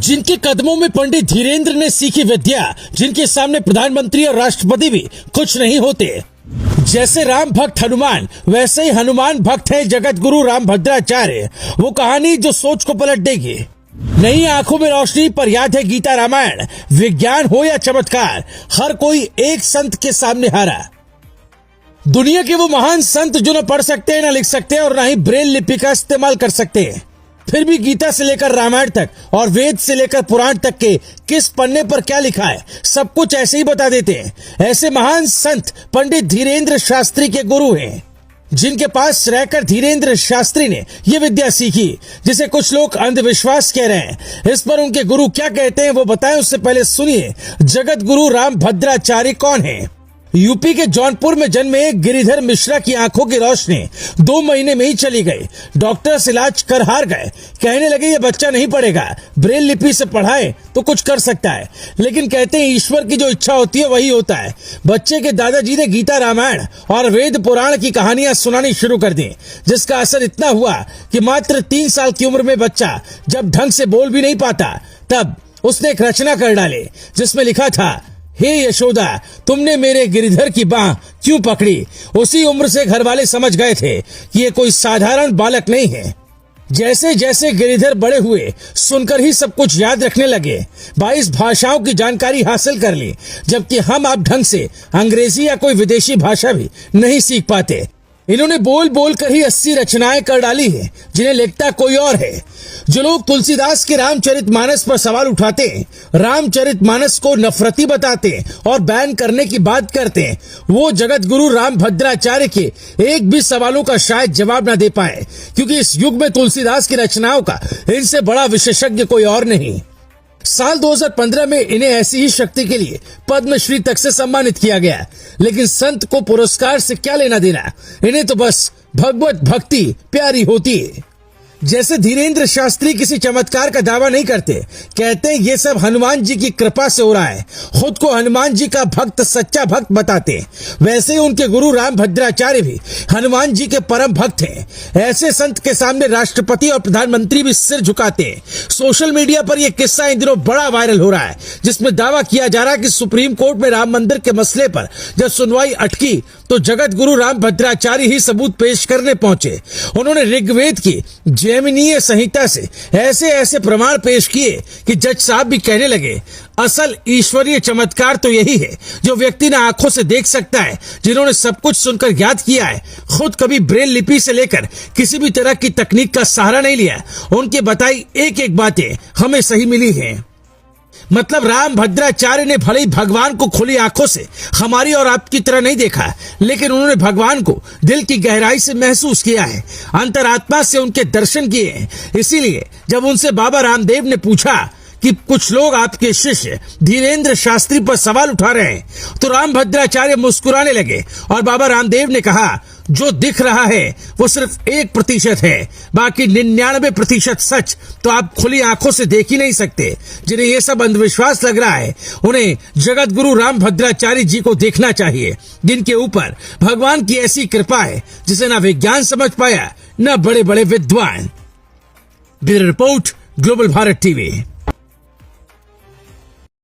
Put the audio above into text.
जिनके कदमों में पंडित धीरेन्द्र ने सीखी विद्या, जिनके सामने प्रधानमंत्री और राष्ट्रपति भी कुछ नहीं होते। जैसे राम भक्त हनुमान, वैसे ही हनुमान भक्त है जगत गुरु रामभद्राचार्य। वो कहानी जो सोच को पलट देगी। नई आंखों में रोशनी पर याद है गीता रामायण। विज्ञान हो या चमत्कार, हर कोई एक संत के सामने हारा। दुनिया के वो महान संत जो न पढ़ सकते हैं, न लिख सकते हैं और न ही ब्रेल लिपि का इस्तेमाल कर सकते हैं, फिर भी गीता से लेकर रामायण तक और वेद से लेकर पुराण तक के किस पन्ने पर क्या लिखा है सब कुछ ऐसे ही बता देते हैं। ऐसे महान संत पंडित धीरेन्द्र शास्त्री के गुरु हैं, जिनके पास रहकर धीरेन्द्र शास्त्री ने ये विद्या सीखी, जिसे कुछ लोग अंधविश्वास कह रहे हैं। इस पर उनके गुरु क्या कहते हैं वो बताएं, उससे पहले सुनिए जगत गुरु रामभद्राचार्य कौन है। यूपी के जौनपुर में जन्मे गिरिधर मिश्रा की आंखों की रोशनी 2 महीने में ही चली गई। डॉक्टर्स इलाज कर हार गए, कहने लगे ये बच्चा नहीं पढ़ेगा, ब्रेल लिपि से पढ़ाए तो कुछ कर सकता है। लेकिन कहते हैं ईश्वर की जो इच्छा होती है वही होता है। बच्चे के दादाजी ने गीता रामायण और वेद पुराण की कहानियां सुनानी शुरू कर दी, जिसका असर इतना हुआ कि मात्र 3 साल की उम्र में बच्चा जब ढंग से बोल भी नहीं पाता, तब उसने एक रचना कर डाली जिसमें लिखा था, हे यशोदा तुमने मेरे गिरिधर की बाह क्यों पकड़ी। उसी उम्र से घर वाले समझ गए थे कि ये कोई साधारण बालक नहीं है। जैसे जैसे गिरिधर बड़े हुए, सुनकर ही सब कुछ याद रखने लगे। 22 भाषाओं की जानकारी हासिल कर ली, जबकि हम आप ढंग से अंग्रेजी या कोई विदेशी भाषा भी नहीं सीख पाते। इन्होंने बोल बोल कर ही 80 रचनाएं कर डाली हैं, जिन्हें लिखता कोई और है। जो लोग तुलसीदास के रामचरितमानस पर सवाल उठाते हैं, रामचरितमानस को नफरती बताते हैं और बैन करने की बात करते हैं, वो जगत गुरु रामभद्राचार्य के एक भी सवालों का शायद जवाब न दे पाए, क्योंकि इस युग में तुलसीदास की रचनाओं का इनसे बड़ा विशेषज्ञ कोई और नहीं। साल 2015 में इन्हें ऐसी ही शक्ति के लिए पद्मश्री तक से सम्मानित किया गया। लेकिन संत को पुरस्कार से क्या लेना देना, इन्हें तो बस भगवत भक्ति प्यारी होती है। जैसे धीरेन्द्र शास्त्री किसी चमत्कार का दावा नहीं करते, कहते हैं ये सब हनुमान जी की कृपा से हो रहा है, खुद को हनुमान जी का भक्त सच्चा भक्त बताते हैं, वैसे ही उनके गुरु रामभद्राचार्य भी हनुमान जी के परम भक्त हैं। ऐसे संत के सामने राष्ट्रपति और प्रधानमंत्री भी सिर झुकाते हैं। सोशल मीडिया पर यह किस्सा इन दिनों बड़ा वायरल हो रहा है, जिसमें दावा किया जा रहा है कि सुप्रीम कोर्ट में राम मंदिर के मसले पर जब सुनवाई अटकी तो जगत गुरु रामभद्राचार्य ही सबूत पेश करने पहुंचे। उन्होंने ऋग्वेद की जैमिनीय संहिता से ऐसे ऐसे प्रमाण पेश किए कि जज साहब भी कहने लगे, असल ईश्वरीय चमत्कार तो यही है जो व्यक्ति न आंखों से देख सकता है, जिन्होंने सब कुछ सुनकर याद किया है, खुद कभी ब्रेल लिपि से लेकर किसी भी तरह की तकनीक का सहारा नहीं लिया, उनके बताई एक एक बातें हमें सही मिली हैं। मतलब रामभद्राचार्य ने भले ही भगवान को खुली आंखों से हमारी और आपकी तरह नहीं देखा, लेकिन उन्होंने भगवान को दिल की गहराई से महसूस किया है, अंतरात्मा से उनके दर्शन किए हैं। इसीलिए जब उनसे बाबा रामदेव ने पूछा कि कुछ लोग आपके शिष्य धीरेन्द्र शास्त्री पर सवाल उठा रहे हैं, तो रामभद्राचार्य मुस्कुराने लगे और बाबा रामदेव ने कहा, जो दिख रहा है वो सिर्फ 1% है, बाकी 99% सच तो आप खुली आंखों से देख ही नहीं सकते। जिन्हें ये सब अंधविश्वास लग रहा है, उन्हें जगत गुरु रामभद्राचार्य जी को देखना चाहिए, जिनके ऊपर भगवान की ऐसी कृपा है जिसे ना विज्ञान समझ पाया, ना बड़े बड़े विद्वान। Bureau report, global Bharat TV.